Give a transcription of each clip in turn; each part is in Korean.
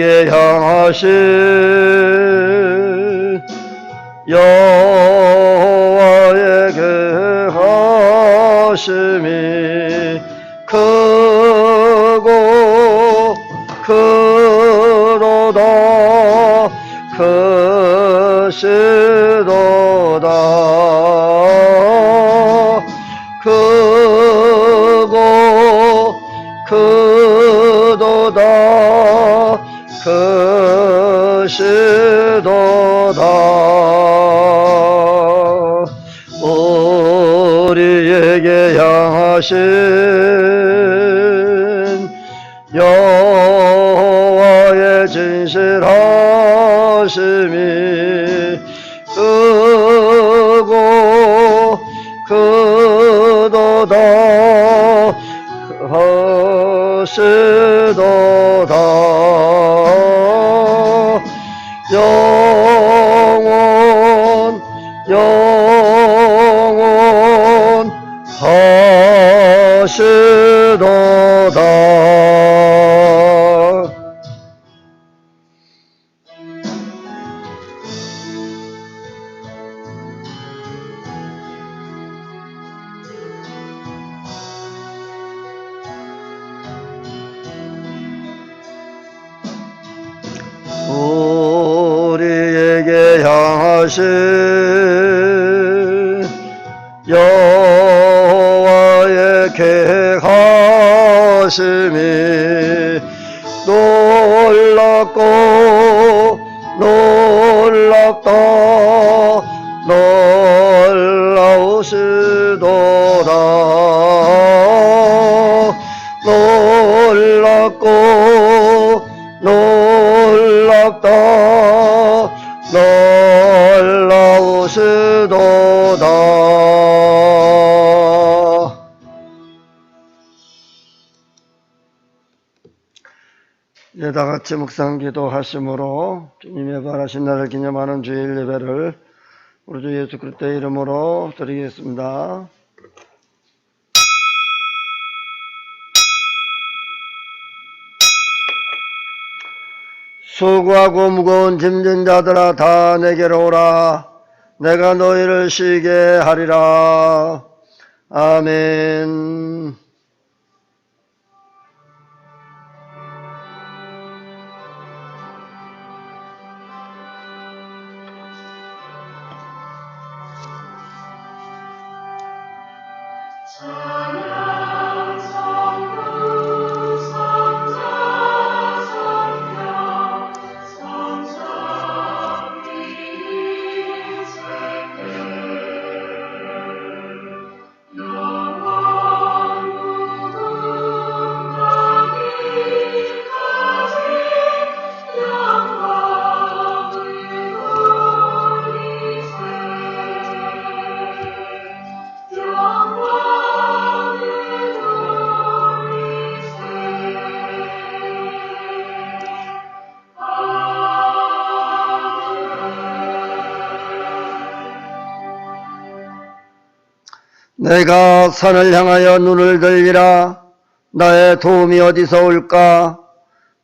우리에게 향하신 여호와의 계하심이 크고 크도다 크시도다 크고 크도다 크시도다 우리에게 향하신 여호와의 진실하심이 크고 크도다 크시도다 영원 하시도다. 우리에게 향하신 여호와의 계하심이 놀랍고 놀랍다 놀라우시도다 놀랍고 놀랍다 놀라우시도다. 이제 다같이 묵상 기도하심으로 주님의 바라신 날을 기념하는 주일 예배를 우리 주 예수 그리스도의 이름으로 드리겠습니다. 수고하고 무거운 짐진 자들아 다 내게로 오라. 내가 너희를 쉬게 하리라. 아멘. 내가 산을 향하여 눈을 들리라. 나의 도움이 어디서 올까?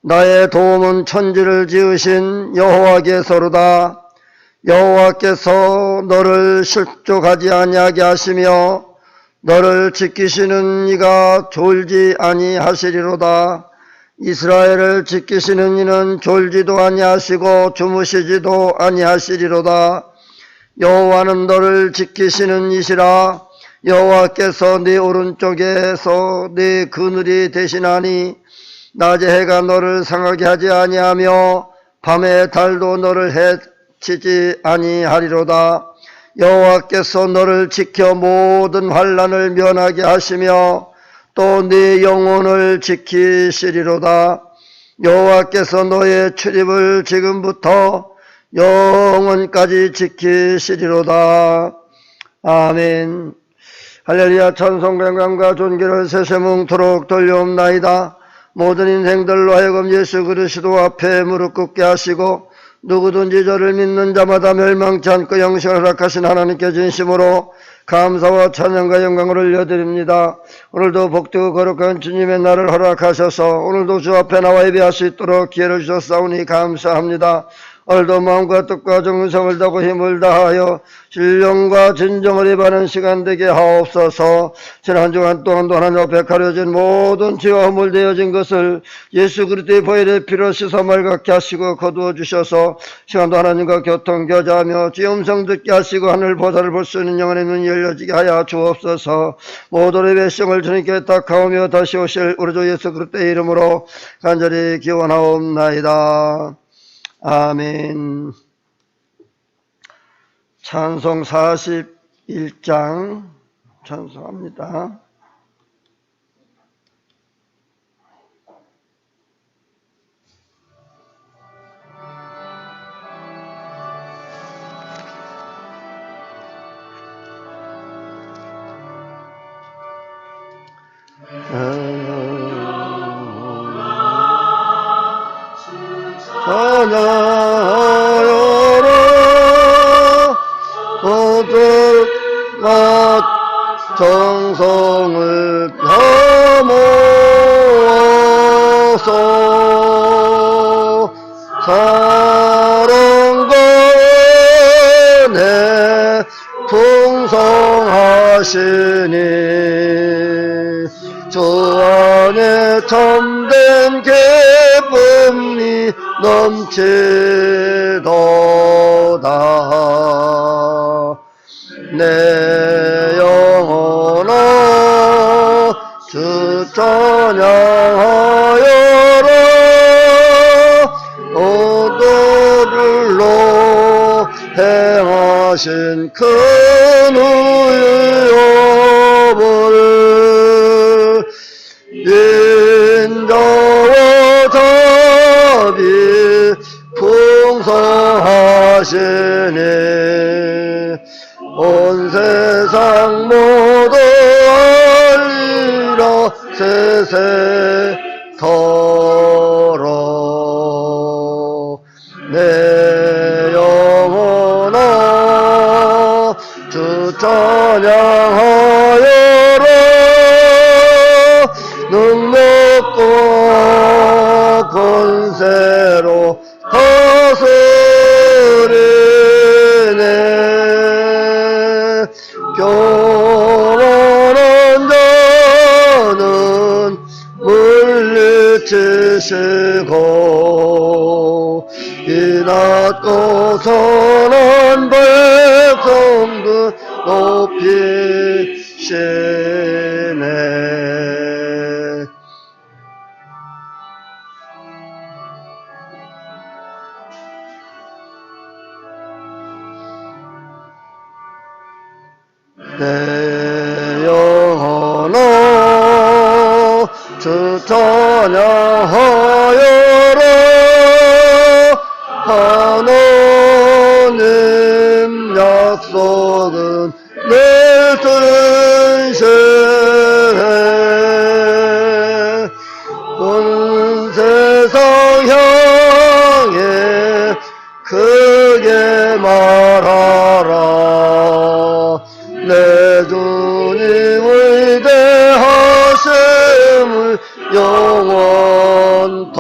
나의 도움은 천지를 지으신 여호와께서로다. 여호와께서 너를 실족하지 아니하게 하시며 너를 지키시는 이가 졸지 아니하시리로다. 이스라엘을 지키시는 이는 졸지도 아니하시고 주무시지도 아니하시리로다. 여호와는 너를 지키시는 이시라. 여호와께서 네 오른쪽에서 네 그늘이 되시나니 낮에 해가 너를 상하게 하지 아니하며 밤에 달도 너를 해치지 아니하리로다. 여호와께서 너를 지켜 모든 환난을 면하게 하시며 또 네 영혼을 지키시리로다. 여호와께서 너의 출입을 지금부터 영원까지 지키시리로다. 아멘. 할렐루야. 찬송 영광과 존귀를 세세뭉토록 돌려옵나이다. 모든 인생들로 하여금 예수 그리스도 앞에 무릎 꿇게 하시고 누구든지 저를 믿는 자마다 멸망치 않고 영생을 허락하신 하나님께 진심으로 감사와 찬양과 영광을 올려드립니다. 오늘도 복되고 거룩한 주님의 날을 허락하셔서 오늘도 주 앞에 나와 예배할 수 있도록 기회를 주셨사오니 감사합니다. 오늘도 마음과 뜻과 정성을 다하고 힘을 다하여 신령과 진정을 입하는 시간 되게 하옵소서. 지난 한 주간 동안도 하나님 앞에 가려진 모든 죄와 허물되어진 것을 예수 그리스도의 보혈의 피로 씻어 맑게 하시고 거두어 주셔서 시간도 하나님과 교통 교제하며 주의 음성 듣게 하시고 하늘 보좌를 볼 수 있는 영혼의 눈이 열려지게 하여 주옵소서. 모든 예배성을 주님께 탁하오며 다시 오실 우리 주 예수 그리스도의 이름으로 간절히 기원하옵나이다. 아멘. 찬송 41장 찬송합니다. 찬양하여라 어들과 정성을 다모아서 사랑과 은혜 풍성하시니 주 안에 참된 기쁨이 넘치도다. 내 영혼아 주 찬양하여라 오늘로 행하신 큰 의업을 인자와 자비 풍성하시니 온 세상 모두 알리라 세세토록. 내 영혼아 주 찬양하여라 능력과 권세로 다스리네. 교만한 자는 물리치시고 이 낮고 선한 백성들 높이시네. 내 영혼아 주 찬양하여라 하나님 약속은 내 전생에 온 세상 향해 크게 말하라 내 주님의 대하심을 영원토록.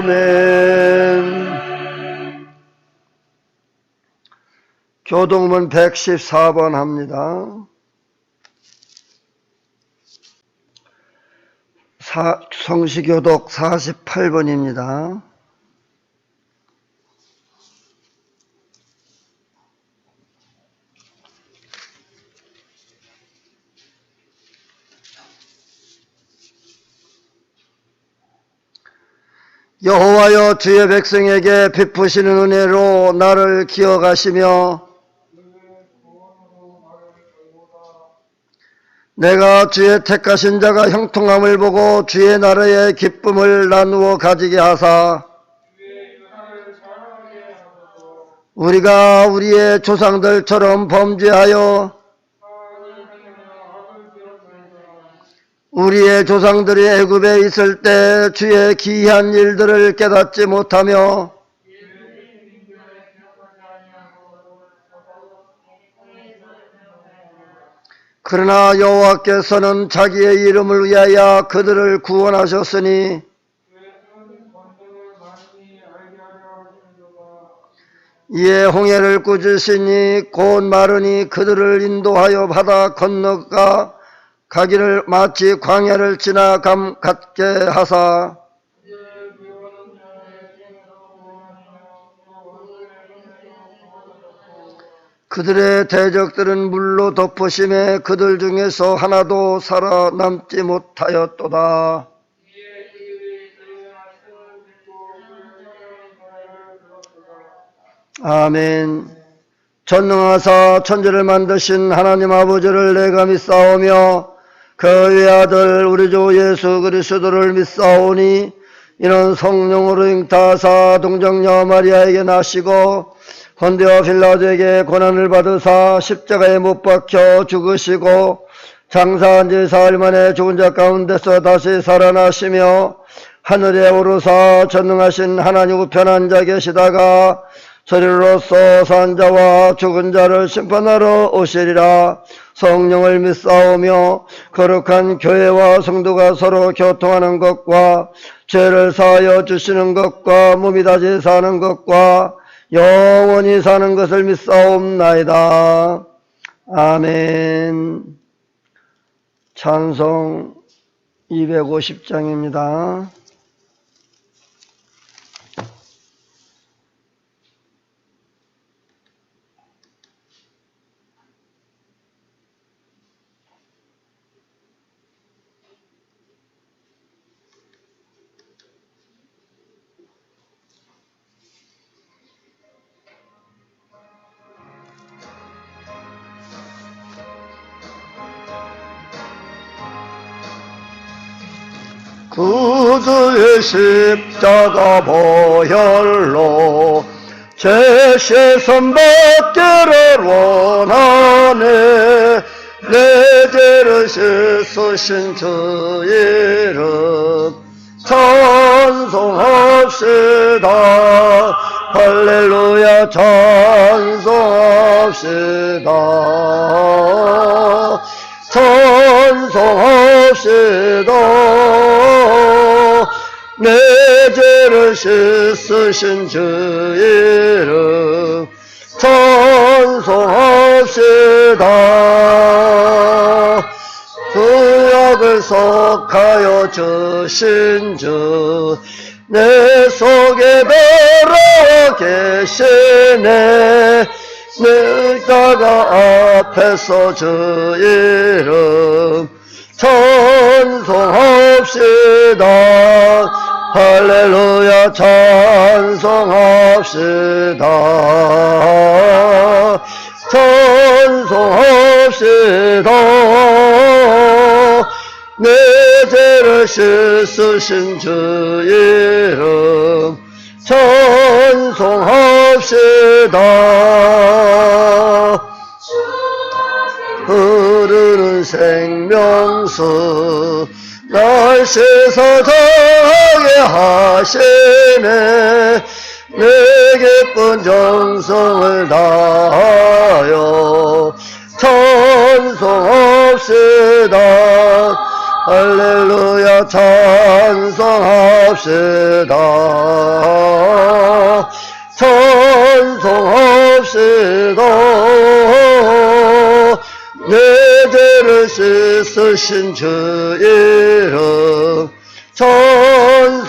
아멘. 교동문 114번 합니다. 성시교독 48번입니다. 여호와여 주의 백성에게 베푸시는 은혜로 나를 기억하시며 내가 주의 택하신 자가 형통함을 보고 주의 나라의 기쁨을 나누어 가지게 하사 우리가 우리의 조상들처럼 범죄하여 우리의 조상들이 애굽에 있을 때 주의 기이한 일들을 깨닫지 못하며 그러나 여호와께서는 자기의 이름을 위하여 그들을 구원하셨으니 이에 홍해를 꾸짖으시니 곧 마르니 그들을 인도하여 바다 건너가 가기를 마치 광야를 지나감 같게 하사 그들의 대적들은 물로 덮으심에 그들 중에서 하나도 살아남지 못하였도다. 아멘. 전능하사 천지를 만드신 하나님 아버지를 내가 믿사오며 그의 아들 우리 주 예수 그리스도를 믿사오니 이는 성령으로 잉타하사 동정녀 마리아에게 나시고 본디오 빌라도에게 고난을 받으사 십자가에 못 박혀 죽으시고 장사한 지 사흘 만에 죽은 자 가운데서 다시 살아나시며 하늘에 오르사 전능하신 하나님 우편한 자 계시다가 저리로서 산 자와 죽은 자를 심판하러 오시리라. 성령을 믿사오며 거룩한 교회와 성도가 서로 교통하는 것과 죄를 사하여 주시는 것과 몸이 다시 사는 것과 영원히 사는 것을 믿사옵나이다. 아멘. 찬송 250장입니다. 구주의 십자가 보혈로 죄의 선받기를 원하네. 내 죄를 씻으신 주 이름 찬송합시다. 할렐루야 찬송합시다. 찬송합시다. 내 죄를 씻으신 주 이름 찬송합시다. 구약을 속하여 주신 주 내 속에 들어 계시네. 내가 앞에서 주 이름 찬송합시다. 할렐루야 찬송합시다. 찬송합시다. 내 죄를 씻으신 주 이름 찬송합시다. 흐르는 생명수 날 씻어서게 하시네. 내 기쁜 정성을 다하여 찬송합시다. 할렐루야 찬송합시다. 찬송합시다. 내 죄를 씻으신 주 이름 찬송합시다.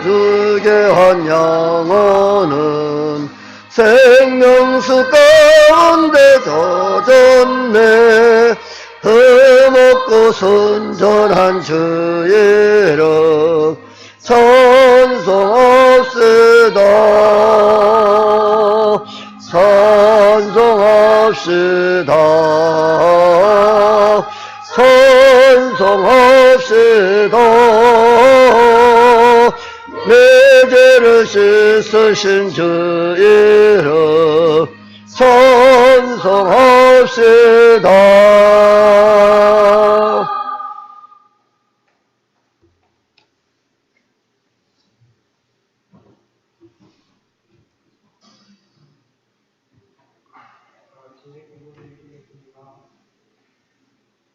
주게 한 영혼은 생명수 가운데 젖었네. 흠없고 순전한 주 이름 찬송합시다. 찬송합시다. 찬송합시다. 쓰신 주 이름 찬송합시다.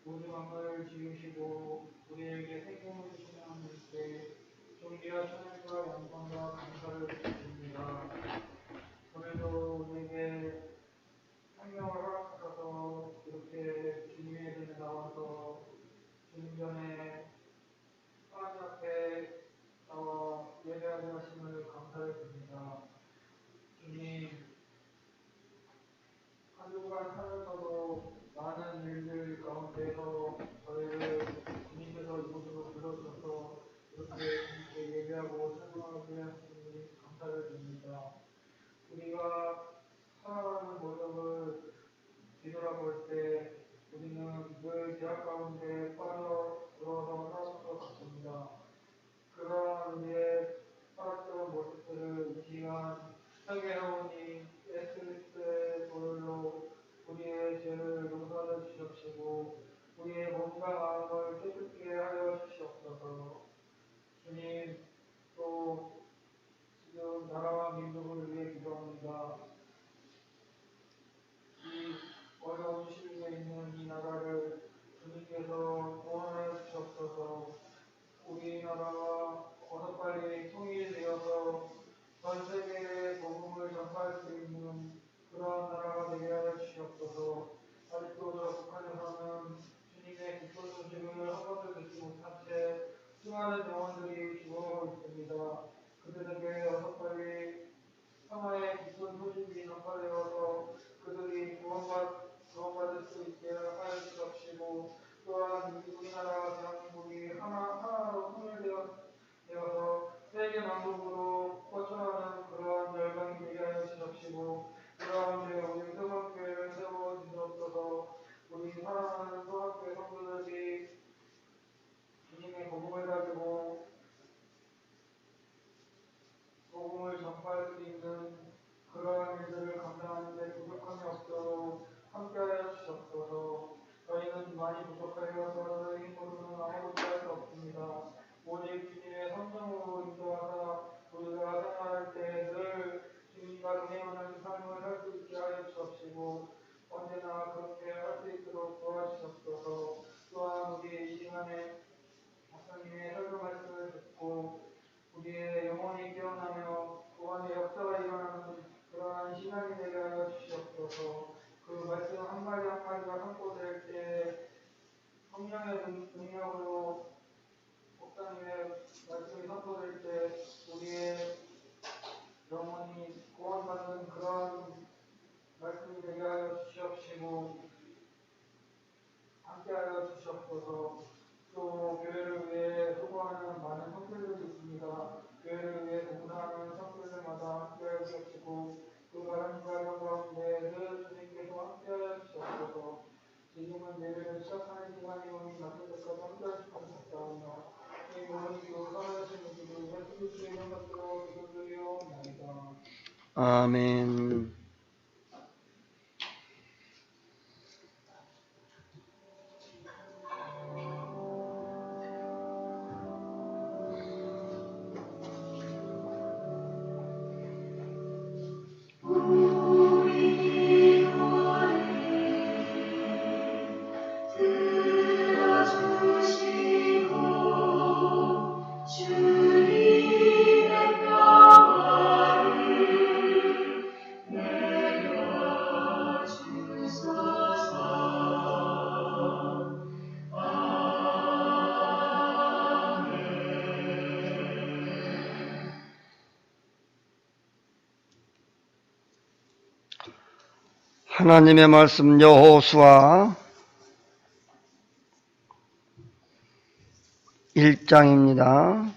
모든 만물을 지으시고 우리에게 생명을 주시는 하나님께 존귀와 찬양과 영광과 감사를 드립니다. 오늘도 우리에게 생명을 허락하셔서 이렇게 주님의 전에 나와서 주님 전에 하나님 앞에 나와 예배하게 하심을 감사를 드립니다. 주님, 한 주간 살면서도 많은 일들 가운데서 저희를 주님께서 이곳으로 불러주셔서 이렇게 주님께 예배하고 찬송하게 하시니 감사를 드립니다. 우리가 살아가는 모습을 뒤돌아볼 때 우리는 늘 죄악 가운데 빠져들어서 살았을 것 같습니다. 그러한 우리의 살았던 모습들을 이 시간 회개하오니 예수 그리스도의 보혈로 우리의 죄를 용서하여 주시옵시고 우리의 몸과 마음을 깨끗게 하여 주시옵소서. 주님, 또 지금 나라와 민족을 위해 기도합니다. 이 어려운 시국에 있는 이 나라를 주님께서 구원하여 주시옵소서. 우리나라가 어서 빨리 통일되어서 전 세계에 복음을 전파할 수 있는 그러한 나라가 되게 하여 주시옵소서. 아직도 저 북한에서는 주님의 기쁜 소식을 한 번도 듣지 못한 채 수많은 영혼들이 죽어가고 있습니다. 그들에게 어서 빨리 평화의 기쁜 소식이 전파되어서 그들이 구원받을 수 있게 하여 주옵시고 또한 우리나라 대한민국이 하나로 통일되어서 세계 만국으로 뻗쳐나가는 그러한 열방이 되게 하여 주옵시고 그러한 데 우리 소망교회를 세워 주시옵소서. 우리 사랑하는 소망교회 성도들이 주님의 복음을 가지고 복음을 전파할 수 있는 그러한 일들을 감당하는 데 부족함이 없도록 함께하여 주옵소서. 저희는 많이 부족하여서 저희 힘으로는 아무것도 할 수 없습니다. 오직 주님의 성령으로 인도하사 우리가 생활할 때 늘 주님과 동행하는 삶을 할 수 있게 하여 주옵시고 언제나 그렇게 할 수 있도록 도와주옵소서. 또한 우리 이 시간에 목사님의 설교 말씀을 듣고 우리의 영혼이 깨어나며 구원의 역사가 일어나는 그러한 시간이 되게 하여 주시옵소서. 그 말씀 한마디 한마디가 선포될 때 성령의 능력으로 목사님의 말씀이 선포될 때 우리의 영혼이 구원받는 그러한 말씀이 되게 하여 주시옵시고 함께하여 주시옵소서. 또 교회를 위해 수고하는 많은 성도들이 있습니다. 교회를 위해 봉사하는 성도들마다 함께하여 주시옵시고 그 바른 가정 가운데 늘 주님께서 함께하여 주시옵소서. 지금은 예배를 시작하는 시간이오니 낮은 데까지 함께하여 주시옵소서. 이 모든 기도 살아계신 분들이 예수 그리스도의 이름 받들어 기도드리옵나이다. 아멘. 하나님의 말씀 여호수아 1장입니다.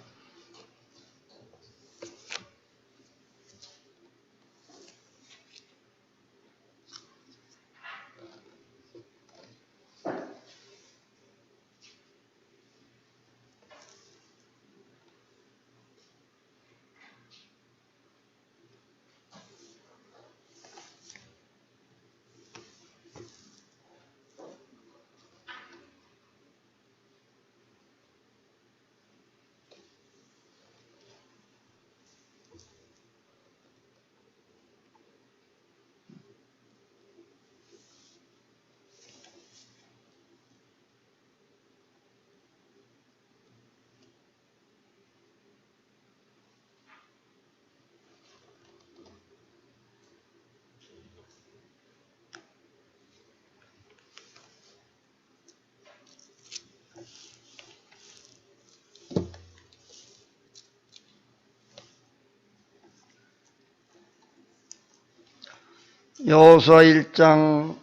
여호수아 1장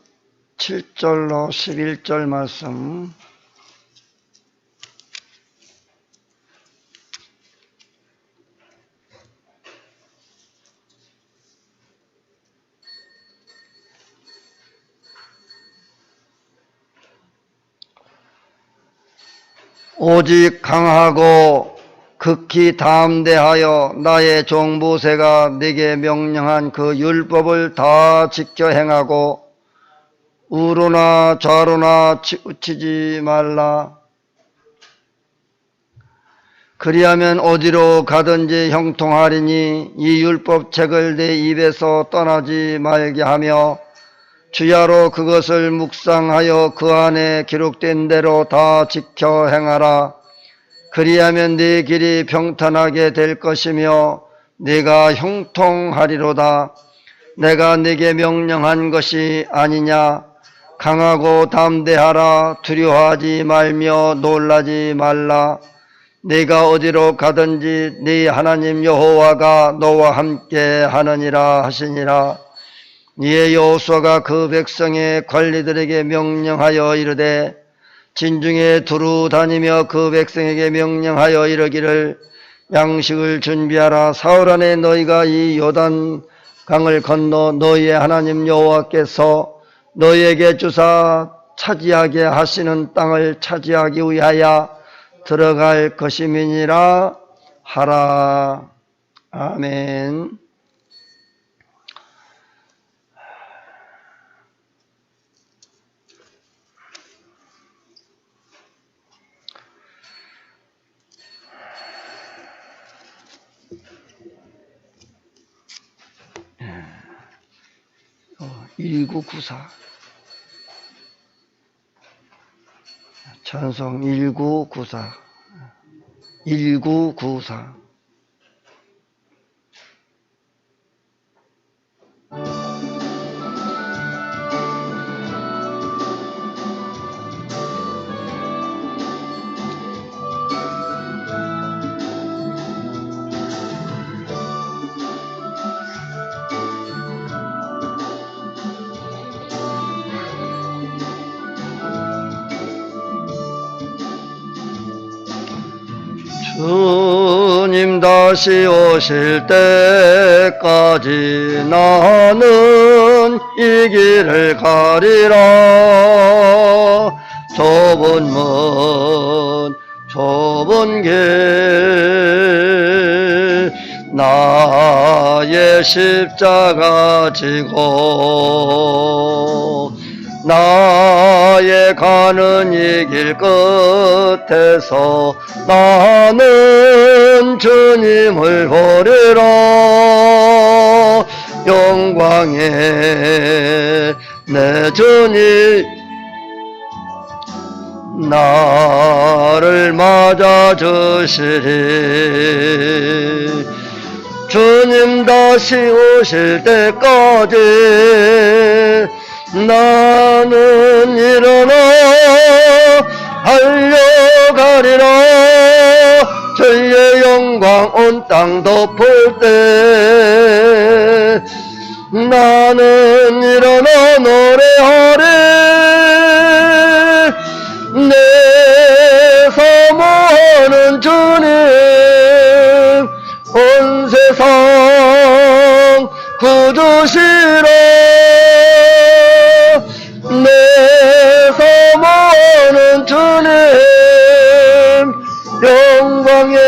7절로 11절 말씀. 오직 강하고 극히 담대하여 나의 종 모세가 네게 명령한 그 율법을 다 지켜 행하고 우로나 좌로나 치우치지 말라. 그리하면 어디로 가든지 형통하리니 이 율법책을 내 입에서 떠나지 말게 하며 주야로 그것을 묵상하여 그 안에 기록된 대로 다 지켜 행하라. 그리하면 네 길이 평탄하게 될 것이며 네가 형통하리로다. 내가 네게 명령한 것이 아니냐. 강하고 담대하라. 두려워하지 말며 놀라지 말라. 네가 어디로 가든지 네 하나님 여호와가 너와 함께 하느니라 하시니라. 이에 여호수아가 그 백성의 관리들에게 명령하여 이르되 진중에 두루 다니며 그 백성에게 명령하여 이르기를 양식을 준비하라. 사흘 안에 너희가 이 요단 강을 건너 너희의 하나님 여호와께서 너희에게 주사 차지하게 하시는 땅을 차지하기 위하여 들어갈 것임이니라 하라. 아멘. 어, 1994 찬송 1994 1994 주님 다시 오실 때까지 나는 이 길을 가리라. 좁은 문 좁은 길 나의 십자가 지고 나의 가는 이 길 끝에서 나는 주님을 보리라. 영광의 내 주님 나를 맞아주시리. 주님 다시 오실 때까지 나는 일어나 달려가리라. 주의 영광 온 땅 덮을 때 나는 일어나 노래하리. 내 사모하는 주님 온 세상 구주시라. 내 사모하는 주님 영광의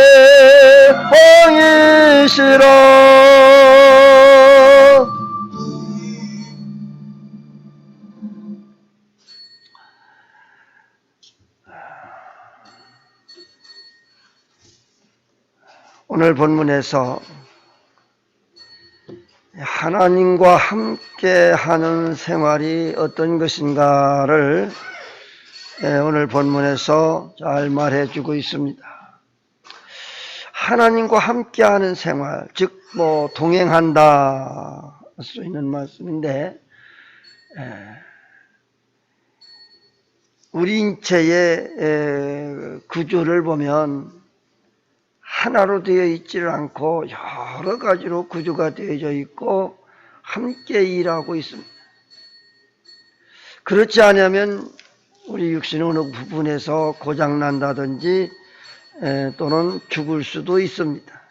왕이시라. 오늘 본문에서 하나님과 함께하는 생활이 어떤 것인가를 오늘 본문에서 잘 말해주고 있습니다. 하나님과 함께하는 생활, 즉 동행한다 할 수 있는 말씀인데, 우리 인체의 구조를 보면 하나로 되어 있지를 않고 여러 가지로 구조가 되어져 있고 함께 일하고 있습니다. 그렇지 않으면 우리 육신은 어느 부분에서 고장난다든지 또는 죽을 수도 있습니다.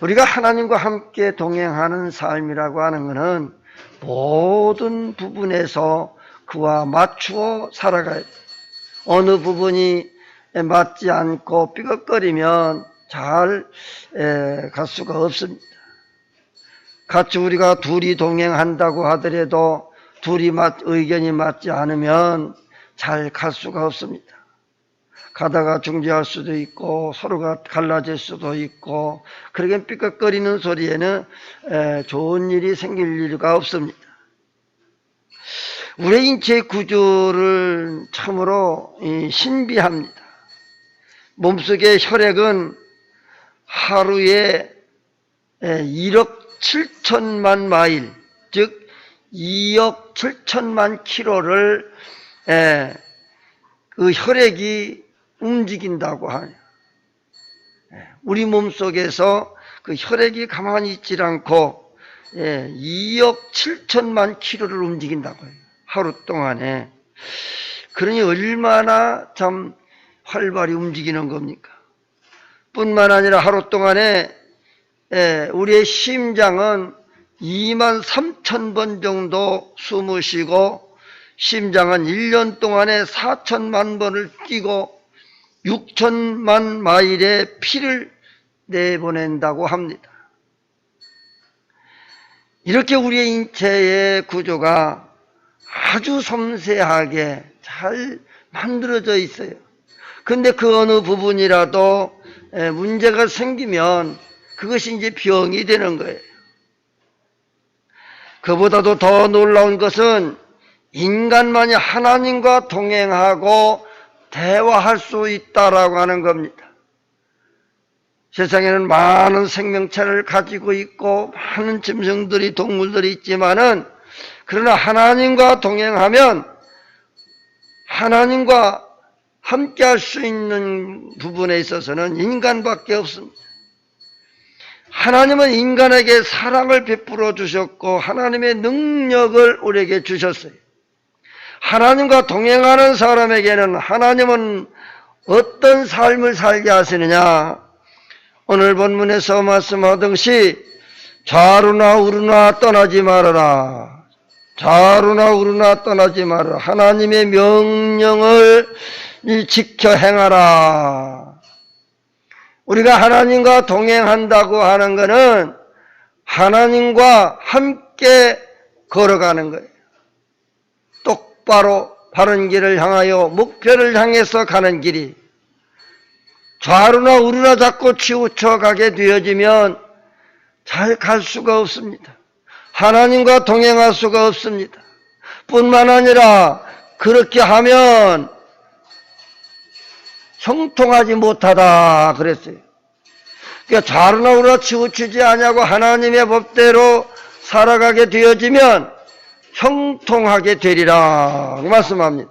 우리가 하나님과 함께 동행하는 삶이라고 하는 것은 모든 부분에서 그와 맞추어 살아가야 돼요. 어느 부분이 맞지 않고 삐걱거리면 잘 갈 수가 없습니다. 같이 우리가 둘이 동행한다고 하더라도 의견이 맞지 않으면 잘 갈 수가 없습니다. 가다가 중지할 수도 있고 서로가 갈라질 수도 있고 그러게 삐걱거리는 소리에는 좋은 일이 생길 리가 없습니다. 우리 인체의 구조를 참으로 신비합니다. 몸속의 혈액은 하루에 1억 7천만 마일, 즉 2억 7천만 킬로를 그 혈액이 움직인다고 하네요. 우리 몸속에서 그 혈액이 가만히 있지 않고 2억 7천만 킬로를 움직인다고 해요. 하루 동안에. 그러니 얼마나 참 활발히 움직이는 겁니까? 뿐만 아니라 하루 동안에 우리의 심장은 2만 3천 번 정도 숨을 쉬고 심장은 1년 동안에 4천만 번을 뛰고 6천만 마일의 피를 내보낸다고 합니다. 이렇게 우리의 인체의 구조가 아주 섬세하게 잘 만들어져 있어요. 근데 그 어느 부분이라도 문제가 생기면 그것이 이제 병이 되는 거예요. 그보다도 더 놀라운 것은 인간만이 하나님과 동행하고 대화할 수 있다라고 하는 겁니다. 세상에는 많은 생명체를 가지고 있고 많은 짐승들이 동물들이 있지만은 그러나 하나님과 동행하면 하나님과 함께 할 수 있는 부분에 있어서는 인간밖에 없습니다. 하나님은 인간에게 사랑을 베풀어 주셨고 하나님의 능력을 우리에게 주셨어요. 하나님과 동행하는 사람에게는 하나님은 어떤 삶을 살게 하시느냐? 오늘 본문에서 말씀하듯이 좌루나 우루나 떠나지 말아라. 좌루나 우루나 떠나지 말아라. 하나님의 명령을 지켜 행하라. 우리가 하나님과 동행한다고 하는 것은 하나님과 함께 걸어가는 거예요. 똑바로 바른 길을 향하여 목표를 향해서 가는 길이 좌루나 우루나 자꾸 치우쳐 가게 되어지면 잘 갈 수가 없습니다. 하나님과 동행할 수가 없습니다. 뿐만 아니라 그렇게 하면 형통하지 못하다 그랬어요. 그러니까 좌루나 우루나 치우치지 아니하고 하나님의 법대로 살아가게 되어지면 형통하게 되리라 말씀합니다.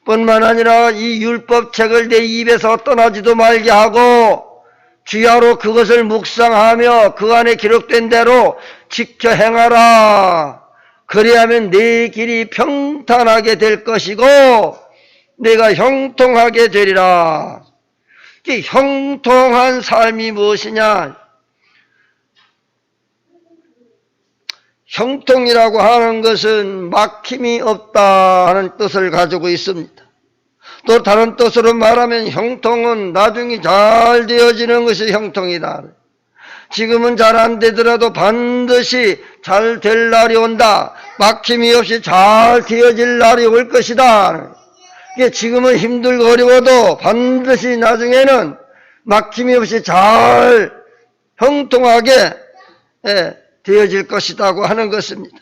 뿐만 아니라 이 율법책을 내 입에서 떠나지도 말게 하고 주야로 그것을 묵상하며 그 안에 기록된 대로 지켜 행하라. 그리하면 내 길이 평탄하게 될 것이고 내가 형통하게 되리라. 이 형통한 삶이 무엇이냐? 형통이라고 하는 것은 막힘이 없다 하는 뜻을 가지고 있습니다. 또 다른 뜻으로 말하면 형통은 나중에 잘 되어지는 것이 형통이다. 지금은 잘 안 되더라도 반드시 잘 될 날이 온다. 막힘이 없이 잘 되어질 날이 올 것이다. 지금은 힘들고 어려워도 반드시 나중에는 막힘이 없이 잘 형통하게 되어질 것이라고 하는 것입니다.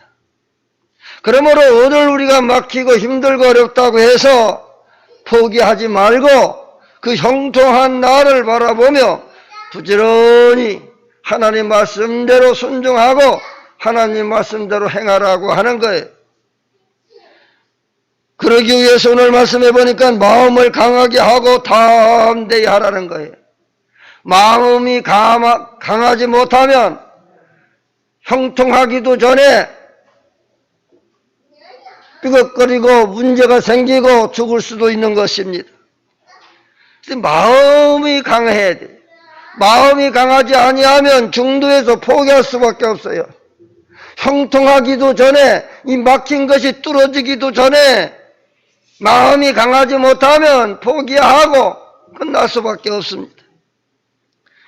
그러므로 오늘 우리가 막히고 힘들고 어렵다고 해서 포기하지 말고 그 형통한 날을 바라보며 부지런히 하나님 말씀대로 순종하고 하나님 말씀대로 행하라고 하는 거예요. 그러기 위해서 오늘 말씀해 보니까 마음을 강하게 하고 담대히 하라는 거예요. 마음이 강하지 못하면 형통하기도 전에 삐걱거리고 문제가 생기고 죽을 수도 있는 것입니다. 마음이 강해야 돼. 마음이 강하지 아니하면 중도에서 포기할 수밖에 없어요. 형통하기도 전에, 이 막힌 것이 뚫어지기도 전에 마음이 강하지 못하면 포기하고 끝날 수밖에 없습니다.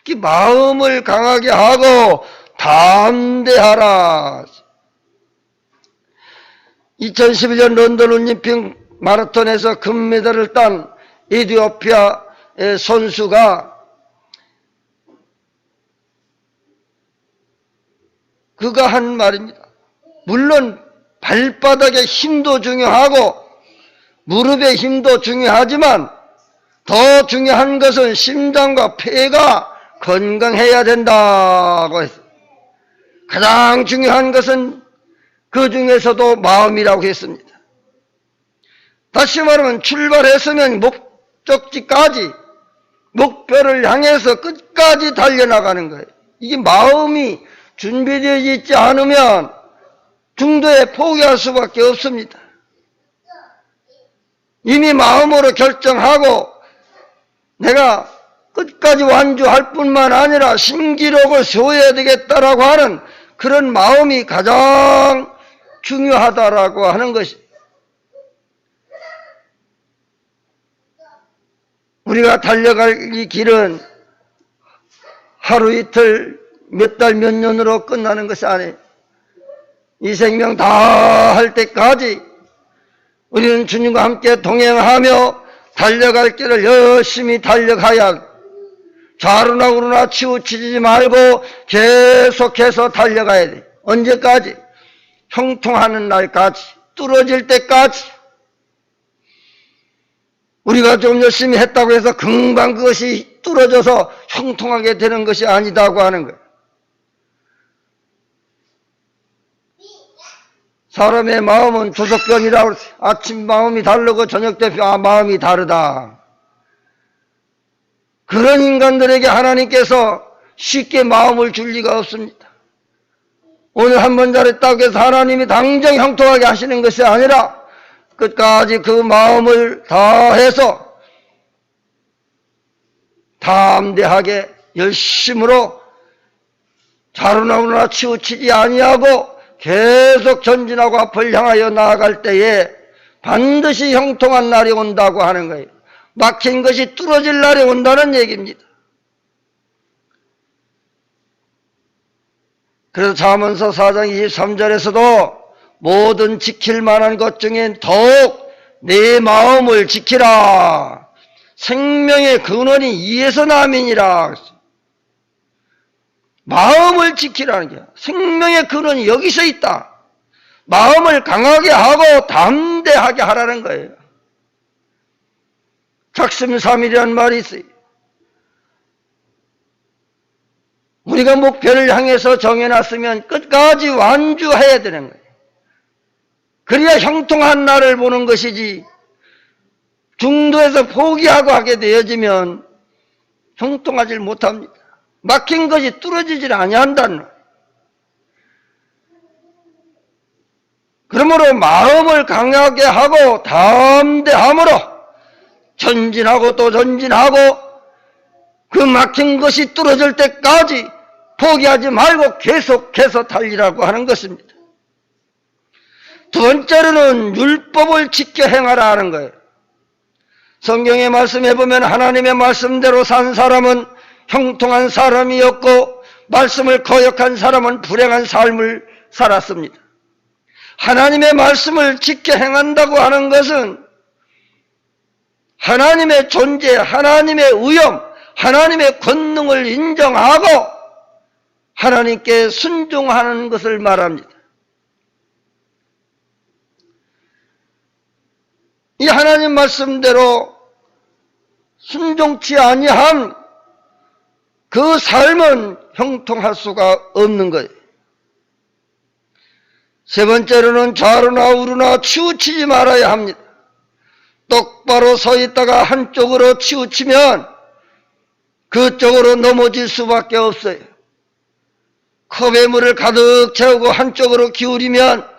이 마음을 강하게 하고 담대하라. 2011년 런던 올림픽 마라톤에서 금메달을 딴 에티오피아 선수가 그가 한 말입니다. 물론 발바닥의 힘도 중요하고 무릎의 힘도 중요하지만 더 중요한 것은 심장과 폐가 건강해야 된다고 했어요. 가장 중요한 것은 그 중에서도 마음이라고 했습니다. 다시 말하면 출발했으면 목적지까지 목표를 향해서 끝까지 달려나가는 거예요. 이게 마음이 준비되어 있지 않으면 중도에 포기할 수밖에 없습니다. 이미 마음으로 결정하고 내가 끝까지 완주할 뿐만 아니라 신기록을 세워야 되겠다라고 하는 그런 마음이 가장 중요하다라고 하는 것이, 우리가 달려갈 이 길은 하루 이틀 몇 달 몇 년으로 끝나는 것이 아니에요. 이 생명 다 할 때까지 우리는 주님과 함께 동행하며 달려갈 길을 열심히 달려가야, 좌로나 우로나 치우치지 말고 계속해서 달려가야 돼. 언제까지? 형통하는 날까지, 뚫어질 때까지. 우리가 좀 열심히 했다고 해서 금방 그것이 뚫어져서 형통하게 되는 것이 아니다고 하는 거예요. 사람의 마음은 조석변이라고 그랬어요. 아침 마음이 다르고 저녁 때 마음이 다르다. 그런 인간들에게 하나님께서 쉽게 마음을 줄 리가 없습니다. 오늘 한 번 잘했다고 해서 하나님이 당장 형통하게 하시는 것이 아니라 끝까지 그 마음을 다해서 담대하게 열심으로 좌로나 우로나 치우치지 아니하고 계속 전진하고 앞을 향하여 나아갈 때에 반드시 형통한 날이 온다고 하는 거예요. 막힌 것이 뚫어질 날이 온다는 얘기입니다. 그래서 잠언서 4장 23절에서도 모든 지킬 만한 것 중에 더욱 내 마음을 지키라. 생명의 근원이 이에서 남이니라. 마음을 지키라는 게, 생명의 근원이 여기서 있다. 마음을 강하게 하고 담대하게 하라는 거예요. 작심삼일이라는 말이 있어요. 우리가 목표를 향해서 정해놨으면 끝까지 완주해야 되는 거예요. 그래야 형통한 날을 보는 것이지, 중도에서 포기하고 하게 되어지면 형통하지 못합니다. 막힌 것이 뚫어지질 아니한다는 거예요. 그러므로 마음을 강하게 하고 담대함으로 전진하고 또 전진하고 그 막힌 것이 뚫어질 때까지 포기하지 말고 계속해서 달리라고 하는 것입니다. 두 번째로는 율법을 지켜 행하라 하는 거예요. 성경의 말씀에 보면 하나님의 말씀대로 산 사람은 형통한 사람이었고 말씀을 거역한 사람은 불행한 삶을 살았습니다. 하나님의 말씀을 지켜 행한다고 하는 것은 하나님의 존재, 하나님의 위엄, 하나님의 권능을 인정하고 하나님께 순종하는 것을 말합니다. 이 하나님 말씀대로 순종치 아니한 그 삶은 형통할 수가 없는 거예요. 세 번째로는 좌로나 우로나 치우치지 말아야 합니다. 똑바로 서 있다가 한쪽으로 치우치면 그쪽으로 넘어질 수밖에 없어요. 컵에 물을 가득 채우고 한쪽으로 기울이면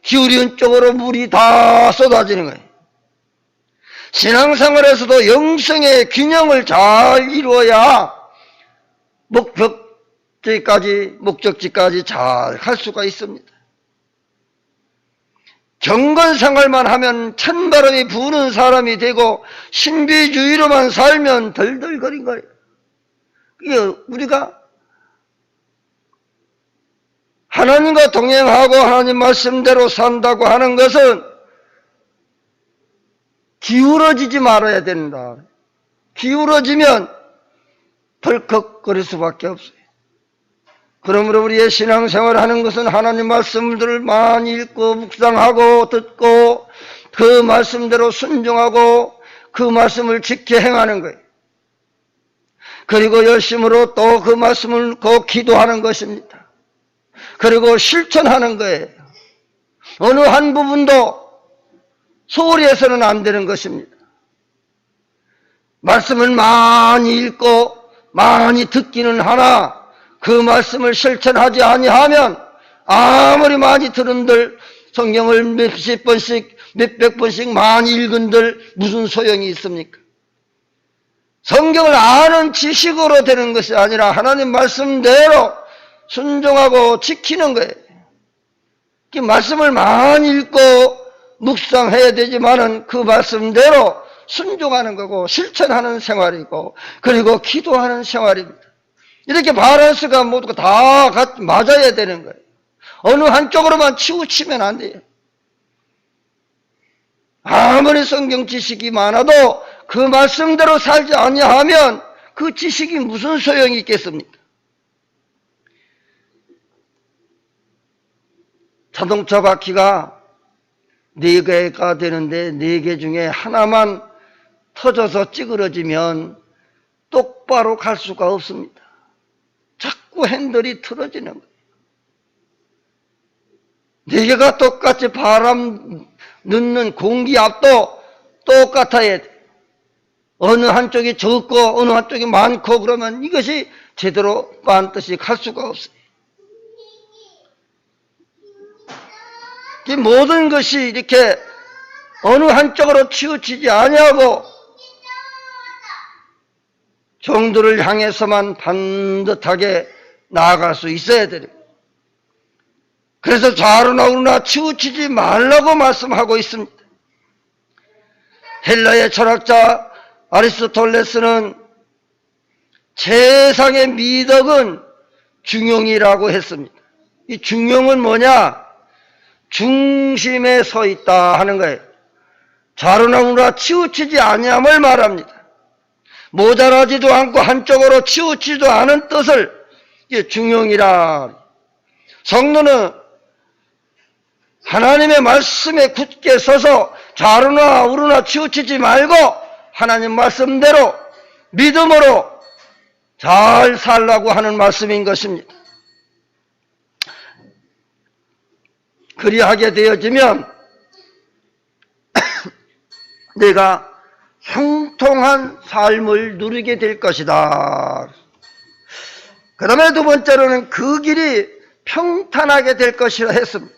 기울인 쪽으로 물이 다 쏟아지는 거예요. 신앙생활에서도 영성의 균형을 잘 이루어야 목적지까지 잘 갈 수가 있습니다. 경건생활만 하면 찬바람이 부는 사람이 되고 신비주의로만 살면 덜덜거린 거예요. 이게 우리가 하나님과 동행하고 하나님 말씀대로 산다고 하는 것은 기울어지지 말아야 된다. 기울어지면 덜컥거릴 수밖에 없어요. 그러므로 우리의 신앙생활을 하는 것은 하나님 말씀들을 많이 읽고 묵상하고 듣고 그 말씀대로 순종하고 그 말씀을 지켜 행하는 거예요. 그리고 열심으로 또 그 말씀을 꼭 기도하는 것입니다. 그리고 실천하는 거예요. 어느 한 부분도 소홀히 해서는 안 되는 것입니다. 말씀을 많이 읽고 많이 듣기는 하나 그 말씀을 실천하지 아니하면 아무리 많이 들은들 성경을 몇십 번씩 몇백 번씩 많이 읽은들 무슨 소용이 있습니까? 성경을 아는 지식으로 되는 것이 아니라 하나님 말씀대로 순종하고 지키는 거예요. 그 말씀을 많이 읽고 묵상해야 되지만은 그 말씀대로 순종하는 거고 실천하는 생활이고 그리고 기도하는 생활입니다. 이렇게 밸런스가 모두가 다 맞아야 되는 거예요. 어느 한쪽으로만 치우치면 안 돼요. 아무리 성경 지식이 많아도 그 말씀대로 살지 아니하면 그 지식이 무슨 소용이 있겠습니까? 자동차 바퀴가 4개가 되는데 4개 중에 하나만 터져서 찌그러지면 똑바로 갈 수가 없습니다. 자꾸 핸들이 틀어지는 거예요. 4개가 똑같이 바람 넣는 공기압도 똑같아야 돼. 어느 한쪽이 적고 어느 한쪽이 많고 그러면 이것이 제대로 반드시 갈 수가 없어요. 이 모든 것이 이렇게 어느 한쪽으로 치우치지 아니하고 정도를 향해서만 반듯하게 나아갈 수 있어야 돼요. 그래서 좌로나 우로나 치우치지 말라고 말씀하고 있습니다. 헬라의 철학자 아리스토텔레스는 세상의 미덕은 중용이라고 했습니다. 이 중용은 뭐냐? 중심에 서 있다 하는 거예요. 좌로나 우로나 치우치지 아니함을 말합니다. 모자라지도 않고 한쪽으로 치우치지도 않은 뜻을 중용이라. 성도는 하나님의 말씀에 굳게 서서 좌로나 우로나 치우치지 말고 하나님 말씀대로 믿음으로 잘 살라고 하는 말씀인 것입니다. 그리하게 되어지면 내가 형통한 삶을 누리게 될 것이다. 그 다음에 두 번째로는 그 길이 평탄하게 될 것이라 했습니다.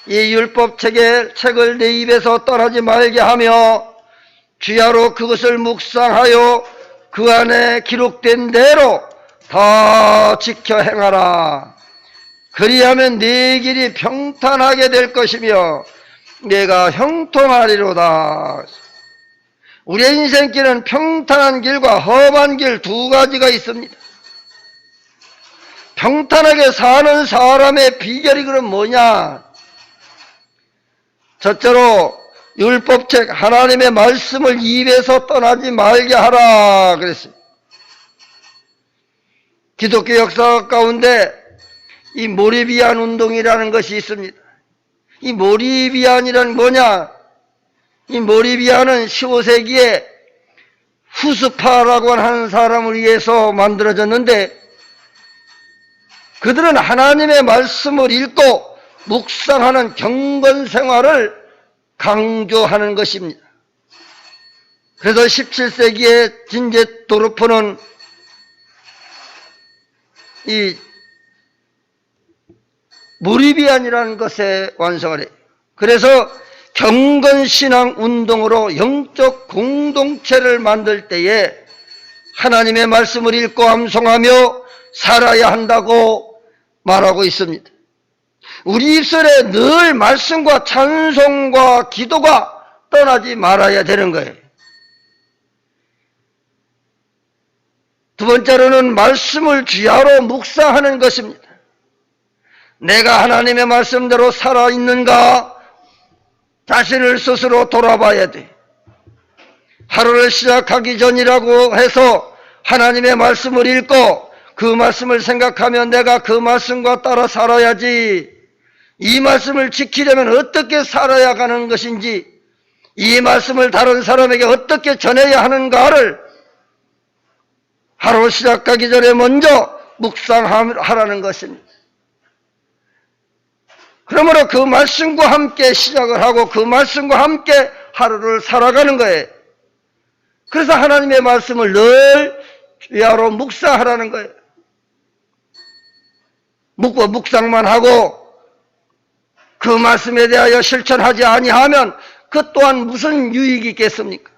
이 율법책을 내 입에서 떠나지 말게 하며 주야로 그것을 묵상하여 그 안에 기록된 대로 다 지켜 행하라. 그리하면 네 길이 평탄하게 될 것이며 내가 형통하리로다. 우리의 인생길은 평탄한 길과 험한 길 두 가지가 있습니다. 평탄하게 사는 사람의 비결이 그럼 뭐냐? 첫째로 율법책 하나님의 말씀을 입에서 떠나지 말게 하라 그랬습니다. 기독교 역사 가운데 이 모리비안 운동이라는 것이 있습니다. 이 모리비안이란 뭐냐? 이 모리비안은 15세기에 후스파라고 하는 사람을 위해서 만들어졌는데 그들은 하나님의 말씀을 읽고 묵상하는 경건 생활을 강조하는 것입니다. 그래서 17세기에 진제도르프는 이 몰입이 아니라는 것에 완성을 해요. 그래서 경건신앙 운동으로 영적 공동체를 만들 때에 하나님의 말씀을 읽고 암송하며 살아야 한다고 말하고 있습니다. 우리 입술에 늘 말씀과 찬송과 기도가 떠나지 말아야 되는 거예요. 두 번째로는 말씀을 주야로 묵상하는 것입니다. 내가 하나님의 말씀대로 살아있는가 자신을 스스로 돌아봐야 돼. 하루를 시작하기 전이라고 해서 하나님의 말씀을 읽고 그 말씀을 생각하면 내가 그 말씀과 따라 살아야지, 이 말씀을 지키려면 어떻게 살아야 하는 것인지, 이 말씀을 다른 사람에게 어떻게 전해야 하는가를 하루 시작하기 전에 먼저 묵상하라는 것입니다. 그러므로 그 말씀과 함께 시작을 하고 그 말씀과 함께 하루를 살아가는 거예요. 그래서 하나님의 말씀을 늘 주야로 묵상하라는 거예요. 묵상만 하고 그 말씀에 대하여 실천하지 아니하면 그 또한 무슨 유익이 있겠습니까?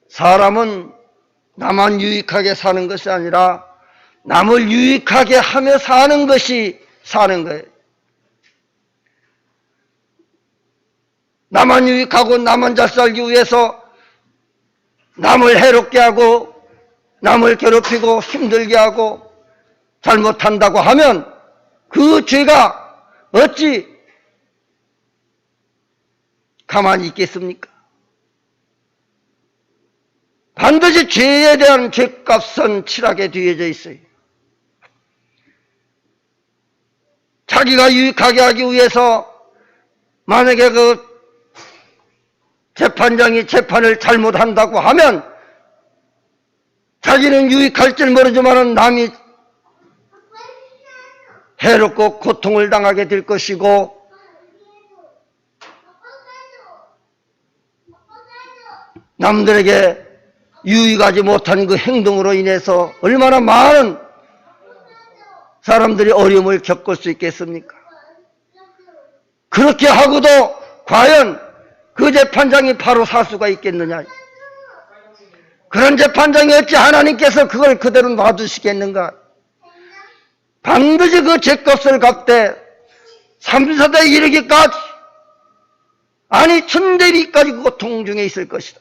사람은 나만 유익하게 사는 것이 아니라 남을 유익하게 하며 사는 것이 사는 거예요. 나만 유익하고 나만 잘 살기 위해서 남을 해롭게 하고 남을 괴롭히고 힘들게 하고 잘못한다고 하면 그 죄가 어찌 가만히 있겠습니까? 반드시 죄에 대한 죄값은 치락에 뒤어져 있어요. 자기가 유익하게 하기 위해서 만약에 그 재판장이 재판을 잘못한다고 하면 자기는 유익할 줄 모르지만 남이 해롭고 고통을 당하게 될 것이고, 남들에게 유익하지 못한 그 행동으로 인해서 얼마나 많은 사람들이 어려움을 겪을 수 있겠습니까? 그렇게 하고도 과연 그 재판장이 바로 살 수가 있겠느냐? 그런 재판장이 어찌 하나님께서 그걸 그대로 놔두시겠는가? 반드시 그 죄값을 갚되 3사대에 이르기까지, 아니 천대리까지 그 고통 중에 있을 것이다.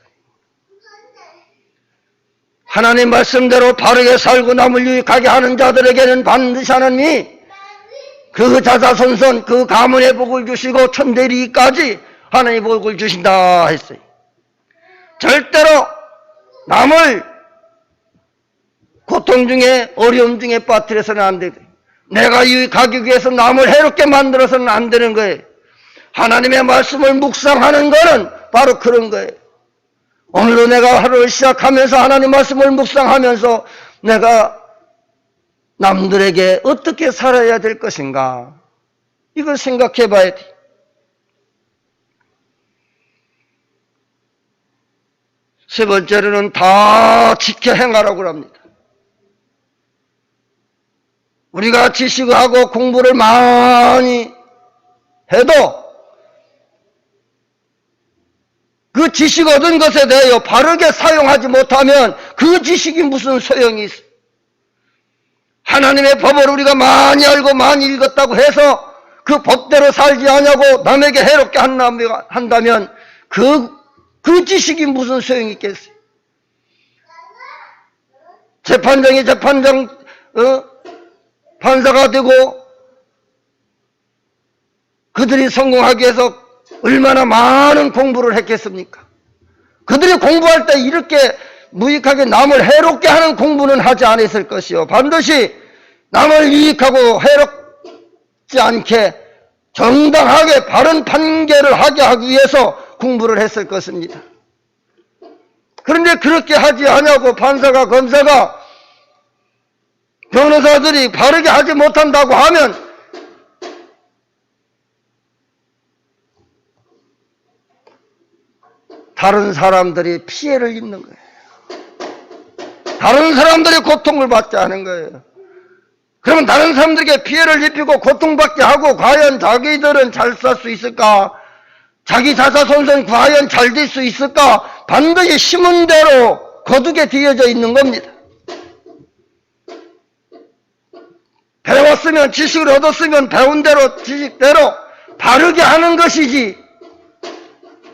하나님 말씀대로 바르게 살고 남을 유익하게 하는 자들에게는 반드시 하나님이 그 자자손손 그 가문의 복을 주시고 천대리까지 하나님의 복을 주신다 했어요. 절대로 남을 고통 중에 어려움 중에 빠뜨려서는 안 되고, 내가 유익하기 위해서 남을 해롭게 만들어서는 안 되는 거예요. 하나님의 말씀을 묵상하는 거는 바로 그런 거예요. 오늘도 내가 하루를 시작하면서 하나님 말씀을 묵상하면서 내가 남들에게 어떻게 살아야 될 것인가, 이걸 생각해 봐야 돼. 세 번째로는 다 지켜 행하라고 합니다. 우리가 지식하고 공부를 많이 해도 그 지식 얻은 것에 대하여 바르게 사용하지 못하면 그 지식이 무슨 소용이 있어? 하나님의 법을 우리가 많이 알고 많이 읽었다고 해서 그 법대로 살지 않냐고 남에게 해롭게 한다면 그 지식이 무슨 소용이 있겠어요? 재판장이 판사가 되고 그들이 성공하기 위해서 얼마나 많은 공부를 했겠습니까? 그들이 공부할 때 이렇게 무익하게 남을 해롭게 하는 공부는 하지 않았을 것이요, 반드시 남을 유익하고 해롭지 않게 정당하게 바른 판결을 하게 하기 위해서 공부를 했을 것입니다. 그런데 그렇게 하지 않냐고 판사가, 검사가, 변호사들이 바르게 하지 못한다고 하면 다른 사람들이 피해를 입는 거예요. 다른 사람들이 고통을 받지 않은 거예요. 그러면 다른 사람들에게 피해를 입히고 고통받게 하고 과연 자기들은 잘 살 수 있을까? 자기 자사손손 과연 잘 될 수 있을까? 반드시 심은 대로 거두게 되어져 있는 겁니다. 배웠으면 지식을 얻었으면 배운 대로 지식대로 바르게 하는 것이지,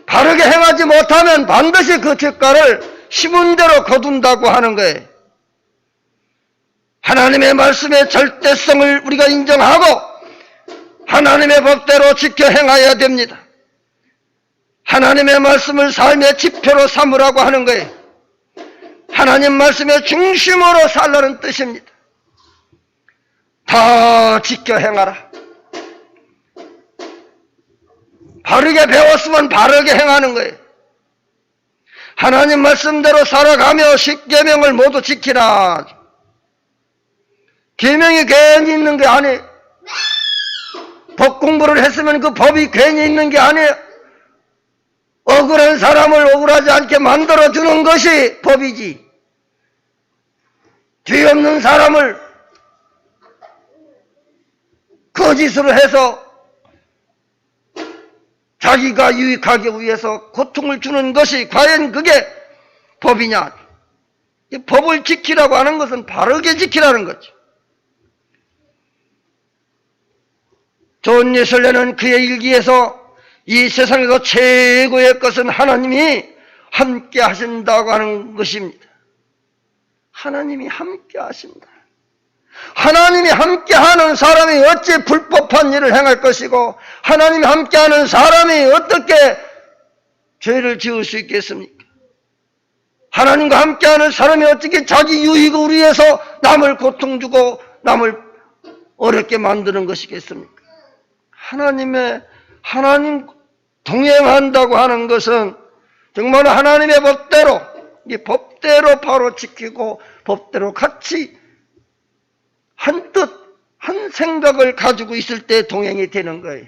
바르게 행하지 못하면 반드시 그 책가를 심은 대로 거둔다고 하는 거예요. 하나님의 말씀의 절대성을 우리가 인정하고 하나님의 법대로 지켜 행해야 됩니다. 하나님의 말씀을 삶의 지표로 삼으라고 하는 거예요. 하나님 말씀의 중심으로 살라는 뜻입니다. 다 지켜 행하라. 바르게 배웠으면 바르게 행하는 거예요. 하나님 말씀대로 살아가며 십계명을 모두 지키라. 계명이 괜히 있는 게 아니에요. 법 공부를 했으면 그 법이 괜히 있는 게 아니에요. 억울한 사람을 억울하지 않게 만들어주는 것이 법이지. 죄 없는 사람을 거짓으로 해서 자기가 유익하기 위해서 고통을 주는 것이 과연 그게 법이냐? 이 법을 지키라고 하는 것은 바르게 지키라는 거죠. 존 예술레는 그의 일기에서 이 세상에서 최고의 것은 하나님이 함께 하신다고 하는 것입니다. 하나님이 함께 하신다. 하나님이 함께하는 사람이 어찌 불법한 일을 행할 것이고 하나님이 함께하는 사람이 어떻게 죄를 지을 수 있겠습니까? 하나님과 함께하는 사람이 어떻게 자기 유익을 위해서 남을 고통 주고 남을 어렵게 만드는 것이겠습니까? 하나님 동행한다고 하는 것은 정말 하나님의 법대로, 이 법대로 바로 지키고 법대로 같이 한 뜻, 한 생각을 가지고 있을 때 동행이 되는 거예요.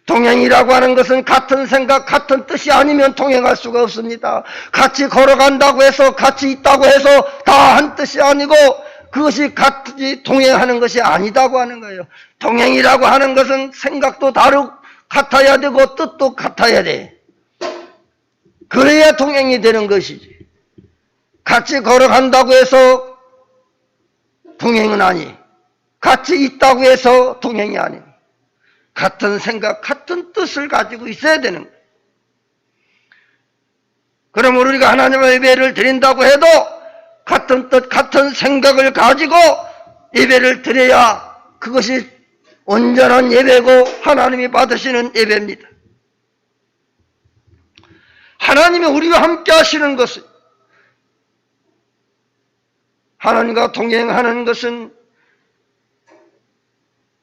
동행이라고 하는 것은 같은 생각, 같은 뜻이 아니면 동행할 수가 없습니다. 같이 걸어간다고 해서, 같이 있다고 해서 다 한 뜻이 아니고 그것이 같이 동행하는 것이 아니다고 하는 거예요. 동행이라고 하는 것은 생각도 같아야 되고 뜻도 같아야 돼. 그래야 동행이 되는 것이지. 같이 걸어간다고 해서 동행은 아니, 같이 있다고 해서 동행이 아니, 같은 생각, 같은 뜻을 가지고 있어야 되는 거예요. 그럼 우리가 하나님의 예배를 드린다고 해도 같은 뜻, 같은 생각을 가지고 예배를 드려야 그것이 온전한 예배고 하나님이 받으시는 예배입니다. 하나님이 우리와 함께 하시는 것은, 하나님과 동행하는 것은